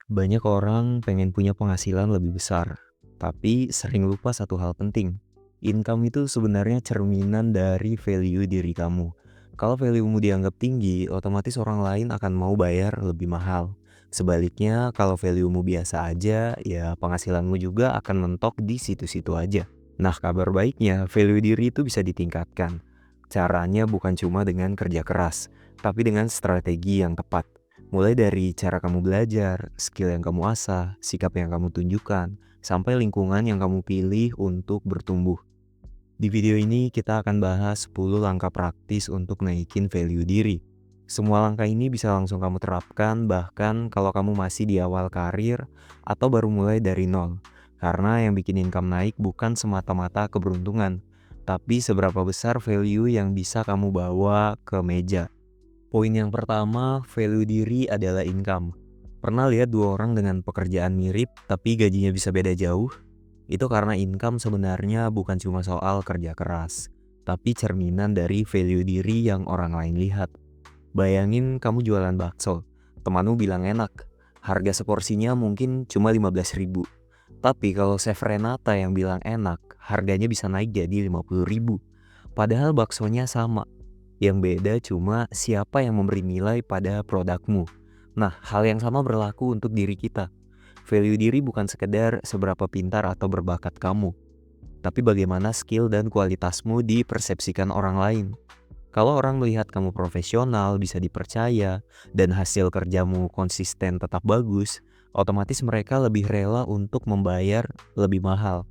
Banyak orang pengen punya penghasilan lebih besar, tapi sering lupa satu hal penting. Income itu sebenarnya cerminan dari value diri kamu. Kalau value-mu dianggap tinggi, otomatis orang lain akan mau bayar lebih mahal. Sebaliknya, kalau value-mu biasa aja, ya penghasilanmu juga akan mentok di situ-situ aja. Nah, kabar baiknya, value diri itu bisa ditingkatkan. Caranya bukan cuma dengan kerja keras, tapi dengan strategi yang tepat. Mulai dari cara kamu belajar, skill yang kamu asah, sikap yang kamu tunjukkan, sampai lingkungan yang kamu pilih untuk bertumbuh. Di video ini kita akan bahas 10 langkah praktis untuk naikin value diri. Semua langkah ini bisa langsung kamu terapkan bahkan kalau kamu masih di awal karir atau baru mulai dari nol. Karena yang bikin income naik bukan semata-mata keberuntungan, tapi seberapa besar value yang bisa kamu bawa ke meja. Poin yang pertama, value diri adalah income. Pernah lihat dua orang dengan pekerjaan mirip tapi gajinya bisa beda jauh? Itu karena income sebenarnya bukan cuma soal kerja keras, tapi cerminan dari value diri yang orang lain lihat. Bayangin kamu jualan bakso, temanmu bilang enak, harga seporsinya mungkin cuma 15.000. Tapi kalau Chef Renata yang bilang enak, harganya bisa naik jadi 50.000. Padahal baksonya sama. Yang beda cuma siapa yang memberi nilai pada produkmu. Nah, hal yang sama berlaku untuk diri kita. Value diri bukan sekedar seberapa pintar atau berbakat kamu, tapi bagaimana skill dan kualitasmu dipersepsikan orang lain. Kalau orang melihat kamu profesional, bisa dipercaya, dan hasil kerjamu konsisten tetap bagus, otomatis mereka lebih rela untuk membayar lebih mahal.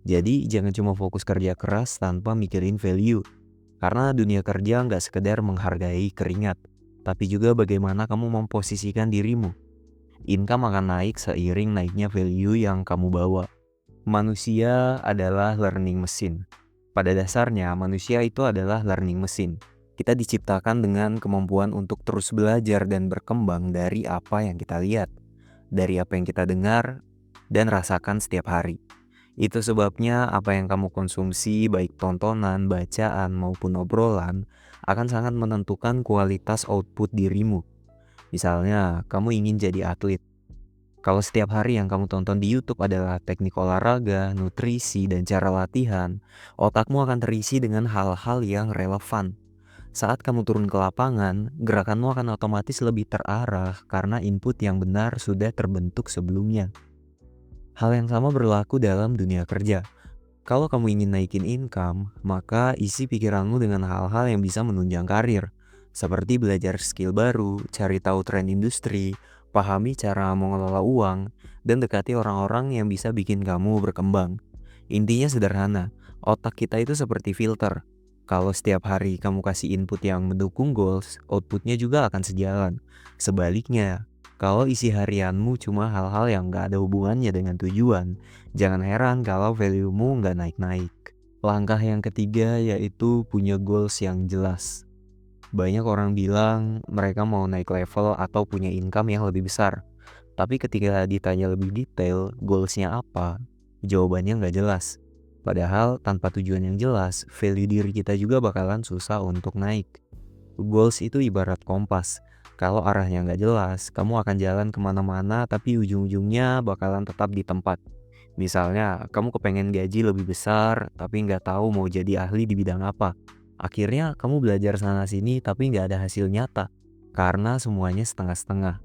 Jadi jangan cuma fokus kerja keras tanpa mikirin value. Karena dunia kerja nggak sekedar menghargai keringat, tapi juga bagaimana kamu memposisikan dirimu. Income akan naik seiring naiknya value yang kamu bawa. Manusia adalah learning machine. Pada dasarnya, manusia itu adalah learning machine. Kita diciptakan dengan kemampuan untuk terus belajar dan berkembang dari apa yang kita lihat, dari apa yang kita dengar, dan rasakan setiap hari. Itu sebabnya apa yang kamu konsumsi, baik tontonan, bacaan, maupun obrolan, akan sangat menentukan kualitas output dirimu. Misalnya, kamu ingin jadi atlet. Kalau setiap hari yang kamu tonton di YouTube adalah teknik olahraga, nutrisi, dan cara latihan, otakmu akan terisi dengan hal-hal yang relevan. Saat kamu turun ke lapangan, gerakanmu akan otomatis lebih terarah karena input yang benar sudah terbentuk sebelumnya. Hal yang sama berlaku dalam dunia kerja. Kalau kamu ingin naikin income, maka isi pikiranmu dengan hal-hal yang bisa menunjang karir, seperti belajar skill baru, cari tahu tren industri, pahami cara mengelola uang, dan dekati orang-orang yang bisa bikin kamu berkembang. Intinya sederhana, otak kita itu seperti filter. Kalau setiap hari kamu kasih input yang mendukung goals, outputnya juga akan sejalan. Sebaliknya, kalau isi harianmu cuma hal-hal yang gak ada hubungannya dengan tujuan, jangan heran kalau value-mu nggak naik-naik. Langkah yang ketiga yaitu punya goals yang jelas. Banyak orang bilang mereka mau naik level atau punya income yang lebih besar. Tapi ketika ditanya lebih detail, goalsnya apa? Jawabannya nggak jelas. Padahal tanpa tujuan yang jelas, value diri kita juga bakalan susah untuk naik. Goals itu ibarat kompas. Kalau arahnya nggak jelas, kamu akan jalan kemana-mana tapi ujung-ujungnya bakalan tetap di tempat. Misalnya, kamu kepengen gaji lebih besar tapi nggak tahu mau jadi ahli di bidang apa. Akhirnya kamu belajar sana-sini tapi nggak ada hasil nyata. Karena semuanya setengah-setengah.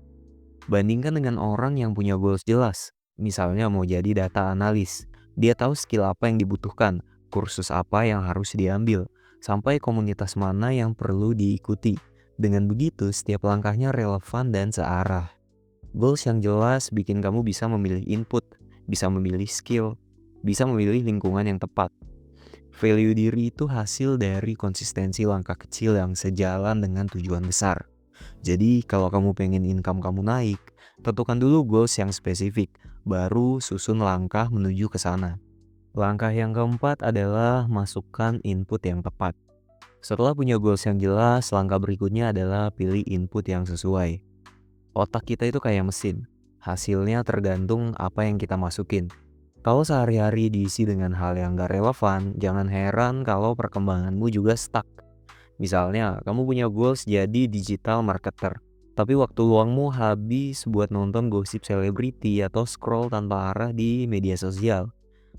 Bandingkan dengan orang yang punya goals jelas. Misalnya mau jadi data analis. Dia tahu skill apa yang dibutuhkan, kursus apa yang harus diambil, sampai komunitas mana yang perlu diikuti. Dengan begitu, setiap langkahnya relevan dan searah. Goals yang jelas bikin kamu bisa memilih input, bisa memilih skill, bisa memilih lingkungan yang tepat. Value diri itu hasil dari konsistensi langkah kecil yang sejalan dengan tujuan besar. Jadi kalau kamu pengen income kamu naik, tentukan dulu goals yang spesifik, baru susun langkah menuju ke sana. Langkah yang keempat adalah masukkan input yang tepat. Setelah punya goals yang jelas, langkah berikutnya adalah pilih input yang sesuai. Otak kita itu kayak mesin, hasilnya tergantung apa yang kita masukin. Kalau sehari-hari diisi dengan hal yang gak relevan, jangan heran kalau perkembanganmu juga stuck. Misalnya, kamu punya goals jadi digital marketer, Tapi waktu luangmu habis buat nonton gosip selebriti atau scroll tanpa arah di media sosial.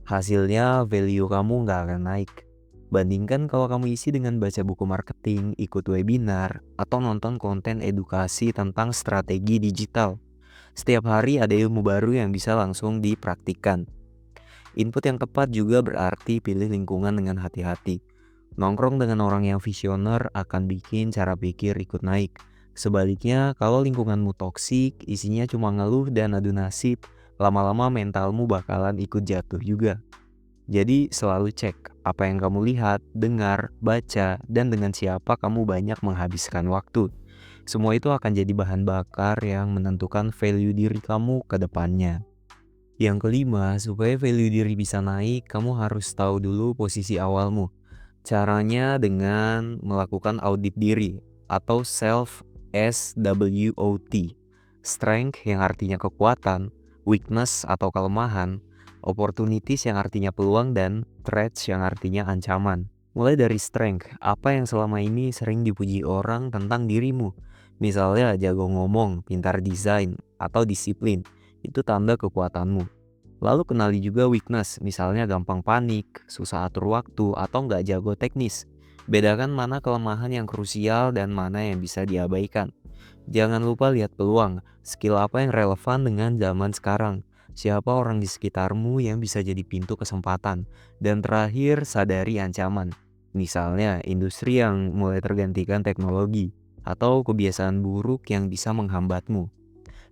Hasilnya value kamu nggak akan naik. Bandingkan kalau kamu isi dengan baca buku marketing, ikut webinar, atau nonton konten edukasi tentang strategi digital. Setiap hari ada ilmu baru yang bisa langsung dipraktikkan. Input yang tepat juga berarti pilih lingkungan dengan hati-hati. Nongkrong dengan orang yang visioner akan bikin cara pikir ikut naik. Sebaliknya, kalau lingkunganmu toksik, isinya cuma ngeluh dan adu nasib, lama-lama mentalmu bakalan ikut jatuh juga. Jadi selalu cek apa yang kamu lihat, dengar, baca, dan dengan siapa kamu banyak menghabiskan waktu. Semua itu akan jadi bahan bakar yang menentukan value diri kamu ke depannya. Yang kelima, supaya value diri bisa naik, kamu harus tahu dulu posisi awalmu. Caranya dengan melakukan audit diri atau self SWOT. Strength yang artinya kekuatan, weakness atau kelemahan, opportunities yang artinya peluang, dan threats yang artinya ancaman. Mulai dari strength, apa yang selama ini sering dipuji orang tentang dirimu. Misalnya jago ngomong, pintar desain, atau disiplin. Itu tanda kekuatanmu. Lalu kenali juga weakness, misalnya gampang panik, susah atur waktu, atau nggak jago teknis. Bedakan mana kelemahan yang krusial dan mana yang bisa diabaikan. Jangan lupa lihat peluang, skill apa yang relevan dengan zaman sekarang. Siapa orang di sekitarmu yang bisa jadi pintu kesempatan. Dan terakhir, sadari ancaman. Misalnya, industri yang mulai tergantikan teknologi, atau kebiasaan buruk yang bisa menghambatmu.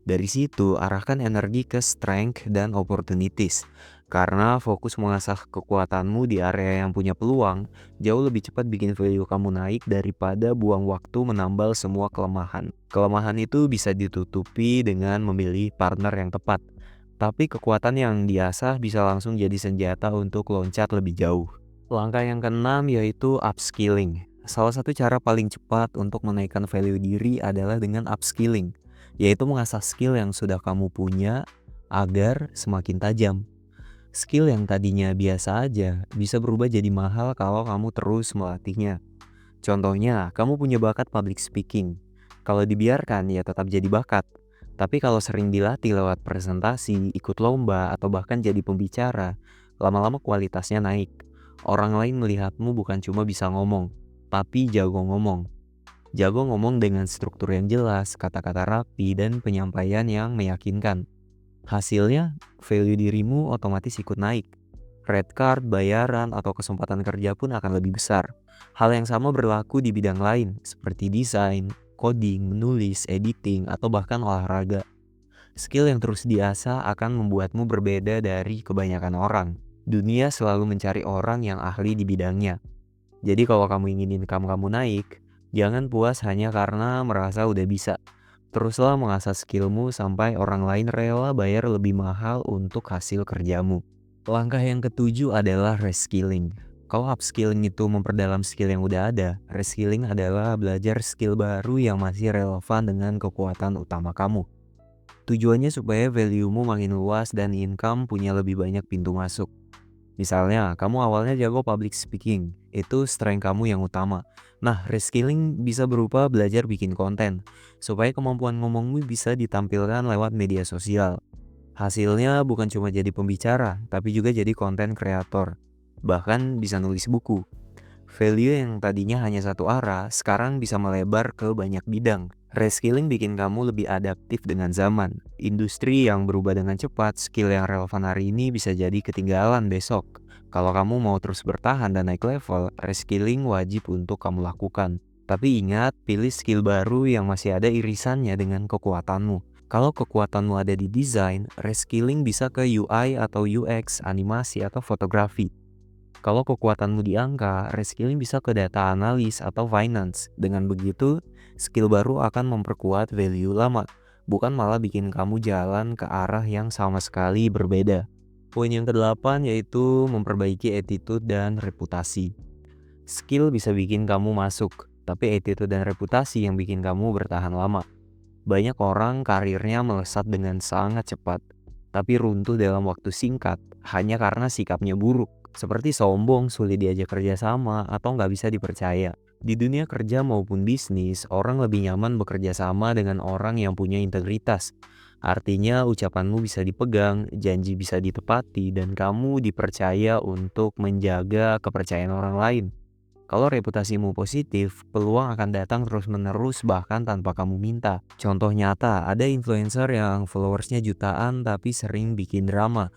Dari situ, arahkan energi ke strength dan opportunities. Karena fokus mengasah kekuatanmu di area yang punya peluang, jauh lebih cepat bikin value kamu naik daripada buang waktu menambal semua kelemahan. Kelemahan itu bisa ditutupi dengan memilih partner yang tepat. Tapi kekuatan yang diasah bisa langsung jadi senjata untuk loncat lebih jauh. Langkah yang keenam yaitu upskilling. Salah satu cara paling cepat untuk menaikkan value diri adalah dengan upskilling, yaitu mengasah skill yang sudah kamu punya agar semakin tajam. Skill yang tadinya biasa aja bisa berubah jadi mahal kalau kamu terus melatihnya. Contohnya, kamu punya bakat public speaking. Kalau dibiarkan ya tetap jadi bakat. Tapi kalau sering dilatih lewat presentasi, ikut lomba, atau bahkan jadi pembicara, lama-lama kualitasnya naik. Orang lain melihatmu bukan cuma bisa ngomong, tapi jago ngomong. Jago ngomong dengan struktur yang jelas, kata-kata rapi, dan penyampaian yang meyakinkan. Hasilnya, value dirimu otomatis ikut naik. Red card, bayaran, atau kesempatan kerja pun akan lebih besar. Hal yang sama berlaku di bidang lain, seperti desain, coding, menulis, editing, atau bahkan olahraga. Skill yang terus diasah akan membuatmu berbeda dari kebanyakan orang. Dunia selalu mencari orang yang ahli di bidangnya. Jadi kalau kamu ingin income kamu naik, jangan puas hanya karena merasa udah bisa. Teruslah mengasah skillmu sampai orang lain rela bayar lebih mahal untuk hasil kerjamu. Langkah yang ketujuh adalah reskilling. Kalau upskilling itu memperdalam skill yang udah ada, reskilling adalah belajar skill baru yang masih relevan dengan kekuatan utama kamu. Tujuannya supaya value-mu makin luas dan income punya lebih banyak pintu masuk. Misalnya, kamu awalnya jago public speaking, itu strength kamu yang utama. Nah, reskilling bisa berupa belajar bikin konten, supaya kemampuan ngomongmu bisa ditampilkan lewat media sosial. Hasilnya bukan cuma jadi pembicara, tapi juga jadi konten kreator. Bahkan bisa nulis buku. Value yang tadinya hanya satu arah, sekarang bisa melebar ke banyak bidang. Reskilling bikin kamu lebih adaptif dengan zaman. Industri yang berubah dengan cepat, skill yang relevan hari ini bisa jadi ketinggalan besok. Kalau kamu mau terus bertahan dan naik level, reskilling wajib untuk kamu lakukan. Tapi ingat, pilih skill baru yang masih ada irisannya dengan kekuatanmu. Kalau kekuatanmu ada di desain, reskilling bisa ke UI atau UX, animasi, atau fotografi. Kalau kekuatanmu di angka, reskilling bisa ke data analis atau finance. Dengan begitu, skill baru akan memperkuat value lama, bukan malah bikin kamu jalan ke arah yang sama sekali berbeda. Poin yang kedelapan yaitu memperbaiki attitude dan reputasi. Skill bisa bikin kamu masuk, tapi attitude dan reputasi yang bikin kamu bertahan lama. Banyak orang karirnya melesat dengan sangat cepat, tapi runtuh dalam waktu singkat hanya karena sikapnya buruk. Seperti sombong, sulit diajak kerja sama, atau nggak bisa dipercaya. Di dunia kerja maupun bisnis, orang lebih nyaman bekerja sama dengan orang yang punya integritas. Artinya ucapanmu bisa dipegang, janji bisa ditepati, dan kamu dipercaya untuk menjaga kepercayaan orang lain. Kalau reputasimu positif, peluang akan datang terus-menerus bahkan tanpa kamu minta. Contoh nyata, ada influencer yang followersnya jutaan tapi sering bikin drama.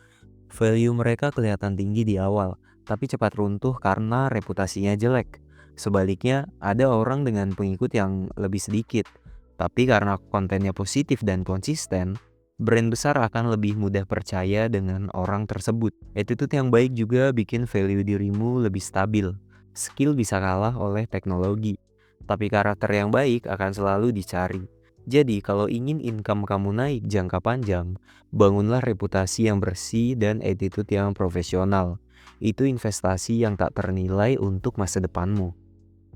Value mereka kelihatan tinggi di awal, tapi cepat runtuh karena reputasinya jelek. Sebaliknya, ada orang dengan pengikut yang lebih sedikit, tapi karena kontennya positif dan konsisten, brand besar akan lebih mudah percaya dengan orang tersebut. Attitude yang baik juga bikin value dirimu lebih stabil. Skill bisa kalah oleh teknologi, tapi karakter yang baik akan selalu dicari. Jadi, kalau ingin income kamu naik jangka panjang, bangunlah reputasi yang bersih dan attitude yang profesional. Itu investasi yang tak ternilai untuk masa depanmu.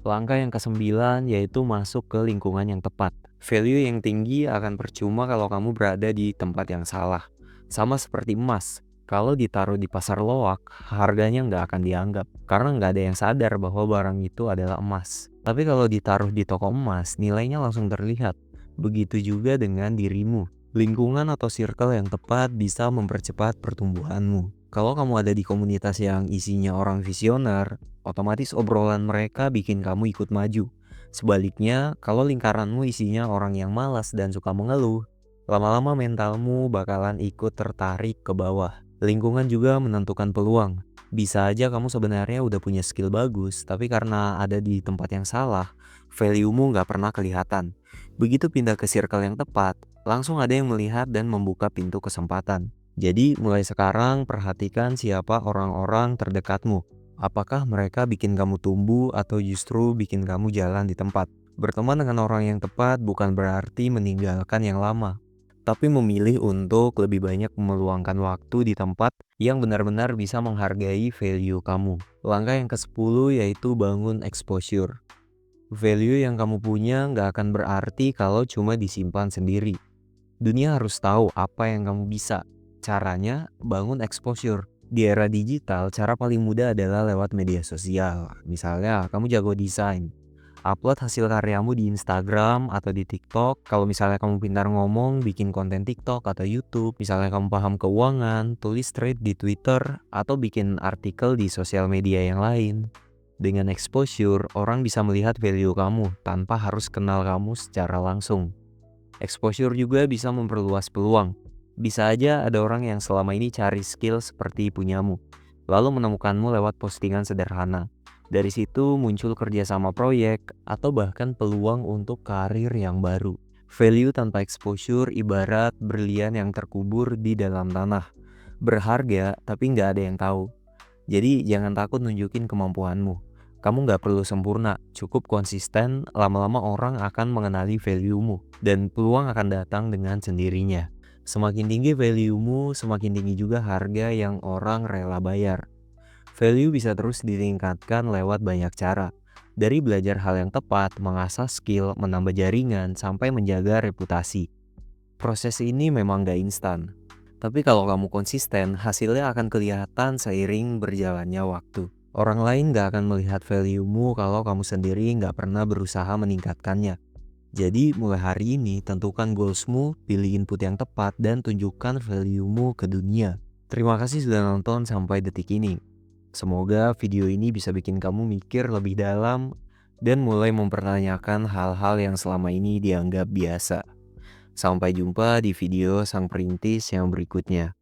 Langkah yang kesembilan yaitu masuk ke lingkungan yang tepat. Value yang tinggi akan percuma kalau kamu berada di tempat yang salah. Sama seperti emas, kalau ditaruh di pasar loak, harganya nggak akan dianggap. Karena nggak ada yang sadar bahwa barang itu adalah emas. Tapi kalau ditaruh di toko emas, nilainya langsung terlihat. Begitu juga dengan dirimu. Lingkungan atau circle yang tepat bisa mempercepat pertumbuhanmu. Kalau kamu ada di komunitas yang isinya orang visioner, otomatis obrolan mereka bikin kamu ikut maju. Sebaliknya, kalau lingkaranmu isinya orang yang malas dan suka mengeluh, lama-lama mentalmu bakalan ikut tertarik ke bawah. Lingkungan juga menentukan peluang. Bisa aja kamu sebenarnya udah punya skill bagus, tapi karena ada di tempat yang salah, value-mu nggak pernah kelihatan. Begitu pindah ke circle yang tepat, langsung ada yang melihat dan membuka pintu kesempatan. Jadi mulai sekarang perhatikan siapa orang-orang terdekatmu. Apakah mereka bikin kamu tumbuh atau justru bikin kamu jalan di tempat. Berteman dengan orang yang tepat bukan berarti meninggalkan yang lama, tapi memilih untuk lebih banyak meluangkan waktu di tempat yang benar-benar bisa menghargai value kamu. Langkah yang ke-10 yaitu bangun exposure. Value yang kamu punya nggak akan berarti kalau cuma disimpan sendiri. Dunia harus tahu apa yang kamu bisa. Caranya, bangun exposure. Di era digital, cara paling mudah adalah lewat media sosial. Misalnya, kamu jago desain. Upload hasil karyamu di Instagram atau di TikTok. Kalau misalnya kamu pintar ngomong, bikin konten TikTok atau YouTube. Misalnya kamu paham keuangan, tulis thread di Twitter atau bikin artikel di sosial media yang lain. Dengan exposure, orang bisa melihat value kamu tanpa harus kenal kamu secara langsung. Exposure juga bisa memperluas peluang. Bisa aja ada orang yang selama ini cari skill seperti punyamu, lalu menemukanmu lewat postingan sederhana. Dari situ muncul kerjasama proyek atau bahkan peluang untuk karir yang baru. Value tanpa exposure ibarat berlian yang terkubur di dalam tanah. Berharga tapi nggak ada yang tahu. Jadi jangan takut nunjukin kemampuanmu. Kamu nggak perlu sempurna, cukup konsisten, lama-lama orang akan mengenali value-mu. Dan peluang akan datang dengan sendirinya. Semakin tinggi value-mu, semakin tinggi juga harga yang orang rela bayar. Value bisa terus ditingkatkan lewat banyak cara. Dari belajar hal yang tepat, mengasah skill, menambah jaringan, sampai menjaga reputasi. Proses ini memang gak instan. Tapi kalau kamu konsisten, hasilnya akan kelihatan seiring berjalannya waktu. Orang lain gak akan melihat value-mu kalau kamu sendiri gak pernah berusaha meningkatkannya. Jadi mulai hari ini tentukan goals-mu, pilih input yang tepat, dan tunjukkan value-mu ke dunia. Terima kasih sudah nonton sampai detik ini. Semoga video ini bisa bikin kamu mikir lebih dalam dan mulai mempertanyakan hal-hal yang selama ini dianggap biasa. Sampai jumpa di video Sang Perintis yang berikutnya.